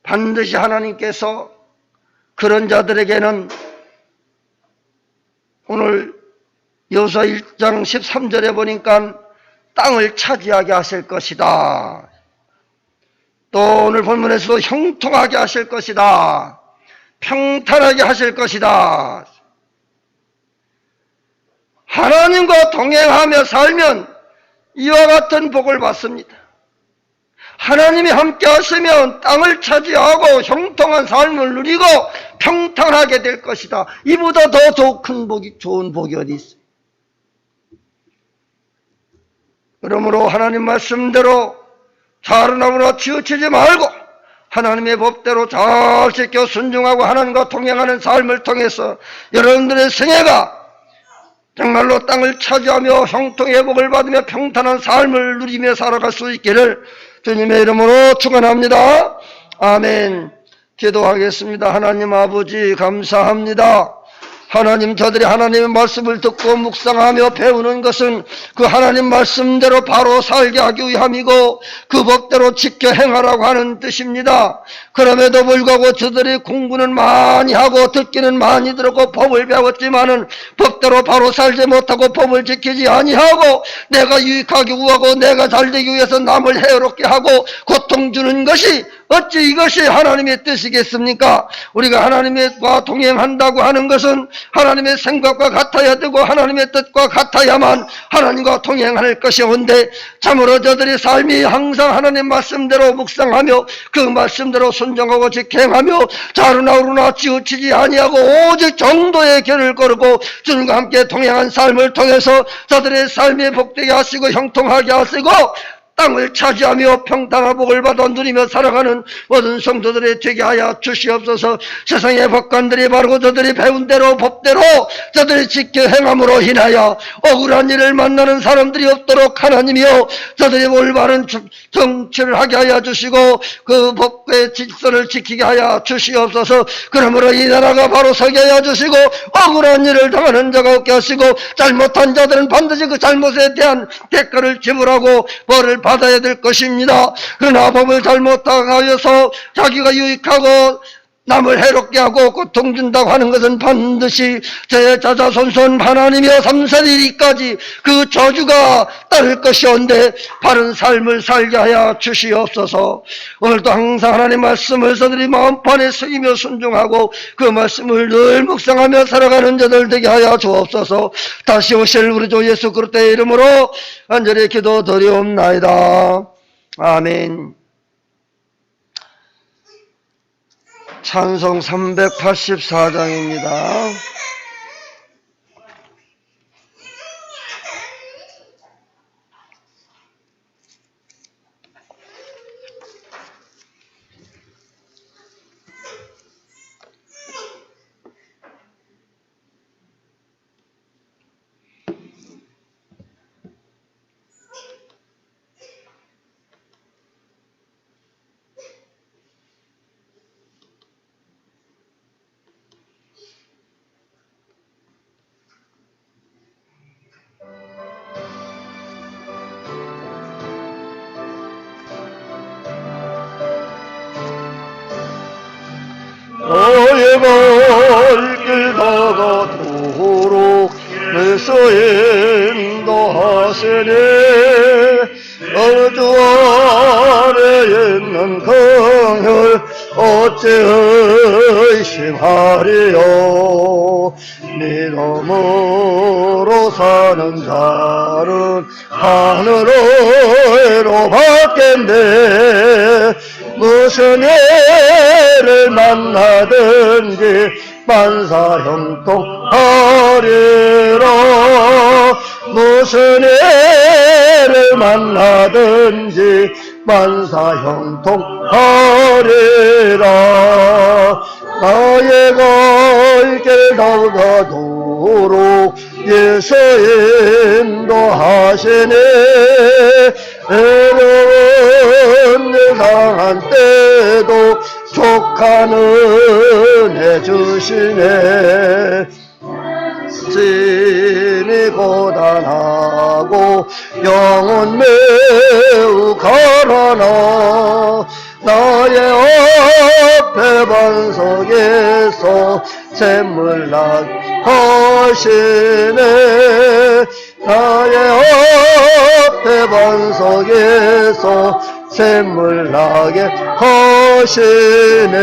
반드시 하나님께서 그런 자들에게는 오늘 여호수아 1장 13절에 보니까 땅을 차지하게 하실 것이다. 또 오늘 본문에서도 형통하게 하실 것이다. 평탄하게 하실 것이다. 하나님과 동행하며 살면 이와 같은 복을 받습니다. 하나님이 함께 하시면 땅을 차지하고 형통한 삶을 누리고 평탄하게 될 것이다. 이보다 더 큰 복이, 좋은 복이 어디 있어요? 그러므로 하나님 말씀대로 자르나무나 치우치지 말고 하나님의 법대로 잘 지켜 순종하고 하나님과 동행하는 삶을 통해서 여러분들의 생애가 정말로 땅을 차지하며 형통의 복을 받으며 평탄한 삶을 누리며 살아갈 수 있기를 주님의 이름으로 축원합니다. 아멘. 기도하겠습니다. 하나님 아버지 감사합니다. 하나님, 저들이 하나님의 말씀을 듣고 묵상하며 배우는 것은 그 하나님 말씀대로 바로 살게 하기 위함이고 그 법대로 지켜 행하라고 하는 뜻입니다. 그럼에도 불구하고 저들이 공부는 많이 하고 듣기는 많이 들었고 법을 배웠지만은 법대로 바로 살지 못하고 법을 지키지 아니하고 내가 유익하기 위하고 내가 잘되기 위해서 남을 해롭게 하고 고통 주는 것이 어찌 이것이 하나님의 뜻이겠습니까? 우리가 하나님과 동행한다고 하는 것은 하나님의 생각과 같아야 되고 하나님의 뜻과 같아야만 하나님과 동행할 것이온데, 참으로 저들의 삶이 항상 하나님 말씀대로 묵상하며 그 말씀대로 순종하고 직행하며 자루나 우루나 치우치지 아니하고 오직 정도의 길을 걸고 주님과 함께 동행한 삶을 통해서 저들의 삶이 복되게 하시고 형통하게 하시고 땅을 차지하며 평탄한 복을 받아 누리며 살아가는 모든 성도들이 되게 하여 주시옵소서. 세상의 법관들이 바르고 저들이 배운 대로 법대로 저들이 지켜 행함으로 인하여 억울한 일을 만나는 사람들이 없도록 하나님이여 저들이 올바른 정치를 하게 하여 주시고 그 법의 질서를 지키게 하여 주시옵소서. 그러므로 이 나라가 바로 서게 하여 주시고 억울한 일을 당하는 자가 없게 하시고 잘못한 자들은 반드시 그 잘못에 대한 대가를 지불하고 벌을 받아야 될 것입니다. 그러나 법을 잘못하여서 자기가 유익하고 남을 해롭게 하고 고통 준다고 하는 것은 반드시 제 자자손손 하나님이여 3세리까지 그 저주가 따를 것이온데 바른 삶을 살게 하여 주시옵소서. 오늘도 항상 하나님 말씀을 저들이 마음판에 새기며 순종하고 그 말씀을 늘 묵상하며 살아가는 자들 되게 하여 주옵소서. 다시 오실 우리 주 예수 그리스도의 이름으로 간절히 기도드리옵나이다. 아멘. 찬송 384장입니다. 너의 발길 다가도록 내서 인도하시네. 어주 아래에 있는 긍휼 어찌 의심하리요. 믿음으로 사는 자는 하늘로 받겠네. 무슨 일을 만나든지 만사형통하리라. 무슨 일을 만나든지 만사형통하리라. 나의 갈길 다가도록 예수 인도하시네. 어려운 일 당한 때도 족한 은혜 주시네. 진이 고단하고 영혼 매우 가라나. 나의 앞에 반석에서 샘물나게 하시네. 나의 앞에 반석에서 샘물나게 하시네.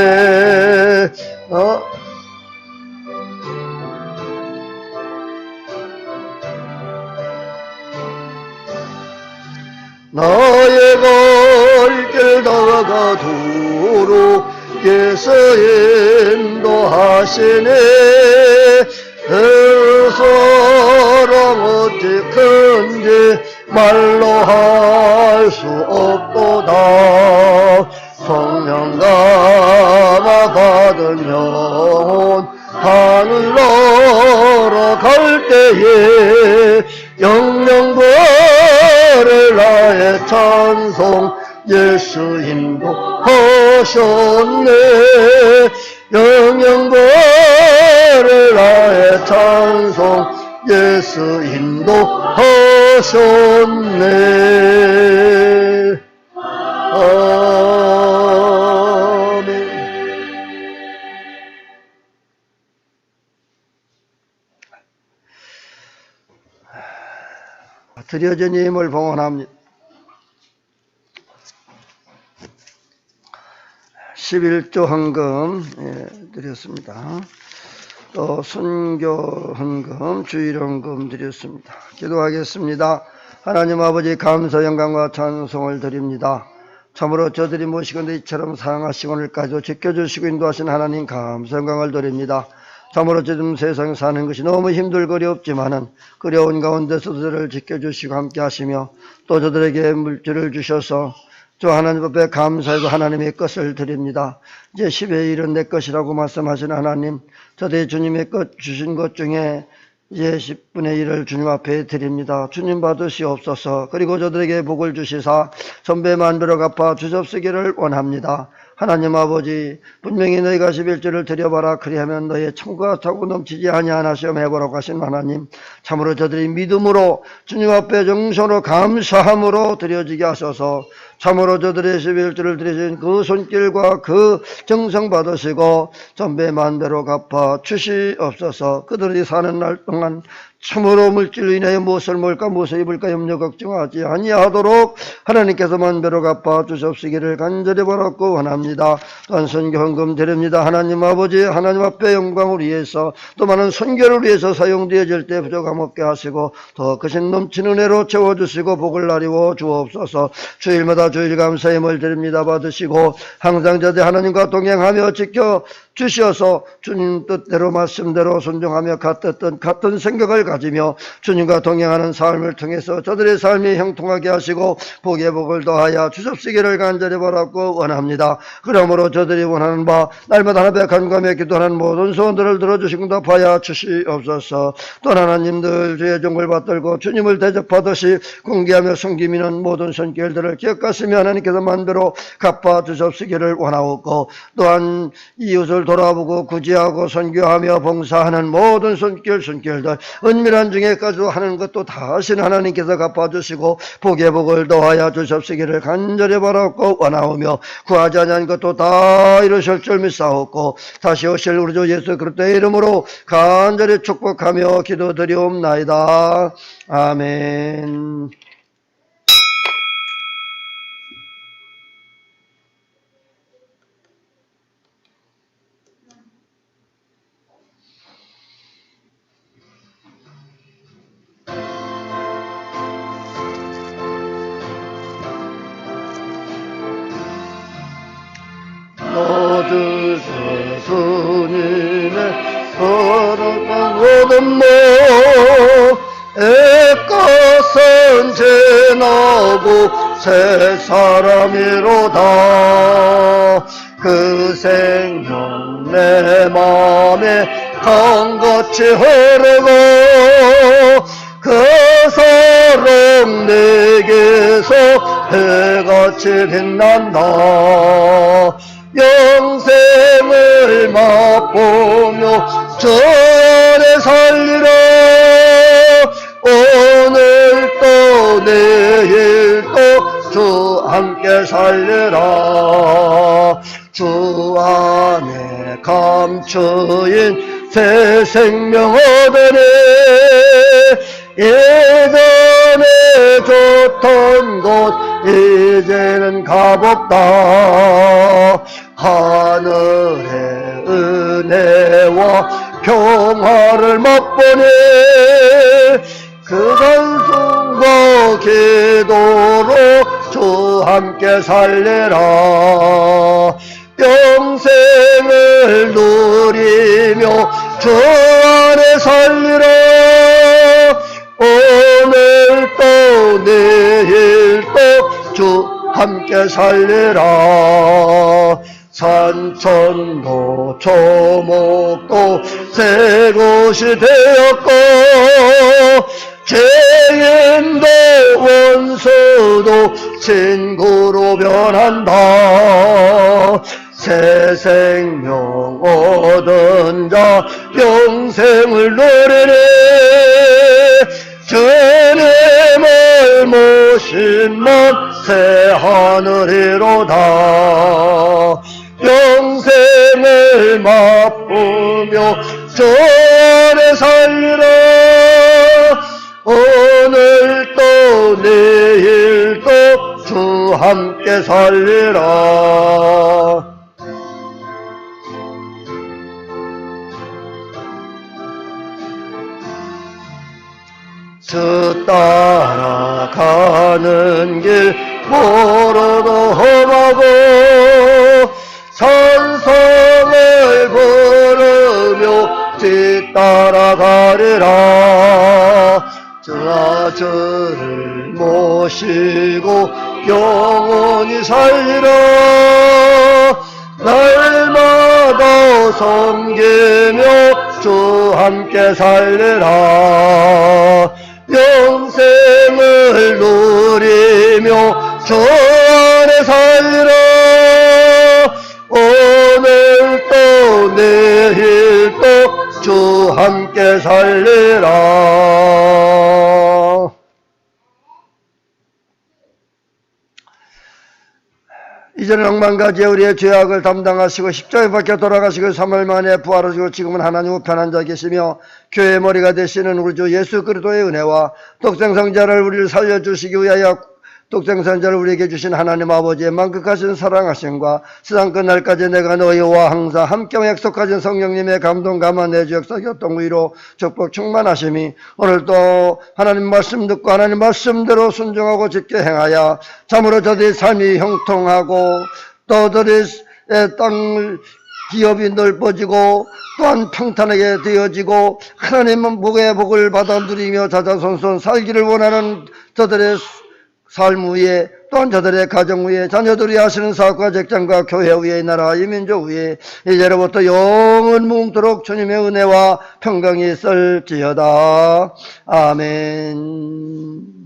나의 갈길 다가도록 예수 인도하시네. 사랑 어찌 큰지 말로 할 수 없도다. 성령 감화 받은 영혼 하늘나라 갈 때에 영영벌을 나의 찬송 예수 인도하셨네. 영영벌을 나의 찬송 예수 인도하셨네. 아멘. 드려진 힘을 봉헌합니다. 11조 헌금 드렸습니다. 또 선교 헌금, 주일 헌금 드렸습니다. 기도하겠습니다. 하나님 아버지 감사 영광과 찬송을 드립니다. 참으로 저들이 모시건대 이처럼 사랑하시고 오늘까지도 지켜주시고 인도하신 하나님 감사 영광을 드립니다. 참으로 지금 세상에 사는 것이 너무 힘들고 어렵지만은 어려운 가운데서도 저를 지켜주시고 함께 하시며 또 저들에게 물질을 주셔서 저 하나님 앞에 감사하고 하나님의 것을 드립니다. 이제 10의 1은 내 것이라고 말씀하신 하나님, 저들이 주님의 것 주신 것 중에 이제 10분의 1을 주님 앞에 드립니다. 주님 받으시옵소서. 그리고 저들에게 복을 주시사 천배 만배로 갚아 주옵시기를 원합니다. 하나님 아버지, 분명히 너희가 11조를 드려봐라. 그리하면 너희의 천국가 차고 넘치지 아니하나 시험해보라고 하신 하나님, 참으로 저들이 믿음으로 주님 앞에 정성으로 감사함으로 드려지게 하셔서 참으로 저들의 11조를 드리신 그 손길과 그 정성 받으시고 천배 만배로 갚아 주시옵소서. 그들이 사는 날 동안 참으로 물질로 인하여 무엇을 먹을까 무엇을 입을까 염려 걱정하지 아니하도록 하나님께서 만배로 갚아 주옵시기를 간절히 바라고 원합니다. 또한 선교 헌금 드립니다. 하나님 아버지, 하나님 앞에 영광을 위해서 또 많은 선교를 위해서 사용되어질 때 부족함 없게 하시고 더 크신 넘치는 은혜로 채워주시고 복을 나리워 주옵소서. 주일마다 주일 감사임을 드립니다. 받으시고 항상 저들 하나님과 동행하며 지켜 주셔서 주님 뜻대로 말씀대로 순종하며 같은 생각을 가지며 주님과 동행하는 삶을 통해서 저들의 삶이 형통하게 하시고 복의 복을 더하여 주옵시기를 간절히 바라고 원합니다. 그러므로 저들이 원하는 바 날마다 하나님의 간구하며 기도하는 모든 소원들을 들어주시고 답하여 주시옵소서. 또 하나님들 주의 종을 받들고 주님을 대접하듯이 공개하며 섬기는 모든 손길들을 기억하시며 하나님께서 만배로 갚아 주옵시기를 원하옵고 또한 이웃을 돌아보고 구제하고 선교하며 봉사하는 모든 손길들 은밀한 중에까지도 하는 것도 다 하신 하나님께서 갚아주시고 복의 복을 더하여 주옵시기를 간절히 바라고 원하오며 구하지 아니한 것도 다 이루실 줄 믿사옵고 다시 오실 우리 주 예수 그리스도의 이름으로 간절히 축복하며 기도드리옵나이다. 아멘. 모두 예수님의 거룩한 모든 애것은 지나고 새 사람이로다. 그 생명 내 맘에 강같이 흐르고 그 사랑 내게서 해같이 빛난다. 영생을 맛보며 주 안에 살리라. 오늘도 내일도 주 함께 살리라. 주 안에 감추인 새 생명 얻으니 예전에 좋던 곳 이제는 값없다. 하늘의 은혜와 평화를 맛보니 그 간송과 기도로 주 함께 살리라. 영생을 누리며 주 안에 살리라. 오늘도 내일도 주 함께 살리라. 산천도 초목도 새 곳이 되었고 죄인도 원수도 친구로 변한다. 새 생명 얻은 자 영생을 누리니 주님을 모신 맘 새 하늘이로다. 영생을 맛보며 주 안에 살리라. 오늘도 내일도 주 함께 살리라. 주 따라가는 길 모로도 험하고 산성을 부르며 뒤따라가리라. 주아 주를 모시고 영원히 살리라. 날마다 섬기며 주 함께 살리라. 영생을 누리며 주 안에 살리라. 오늘도 내일도 주 함께 살리라. 이전에 억만가지의 우리의 죄악을 담당하시고 십자가에 박혀 돌아가시고 3일 만에 부활하시고 지금은 하나님 우편한 자 계시며 교회의 머리가 되시는 우리 주 예수 그리스도의 은혜와 독생성자를 우리를 살려주시기 위하여 독생성자를 우리에게 주신 하나님 아버지의 만극하신 사랑하심과 세상 끝날까지 내가 너희와 항상 함께 약속하신 성령님의 감동 감화 내주 역사 교통 위로 축복 충만하심이 오늘도 하나님 말씀 듣고 하나님 말씀대로 순종하고 짙게 행하여 참으로 저들의 삶이 형통하고 또 저들의 땅 기업이 넓어지고 또한 평탄하게 되어지고 하나님은 복의 복을 받아 누리며 자자손손 살기를 원하는 저들의 삶 위에 또한 저들의 가정 위에 자녀들이 하시는 사업과 직장과 교회 위에 나라 이 민족 위에 이제로부터 영원 무궁토록 주님의 은혜와 평강이 있을지어다. 아멘.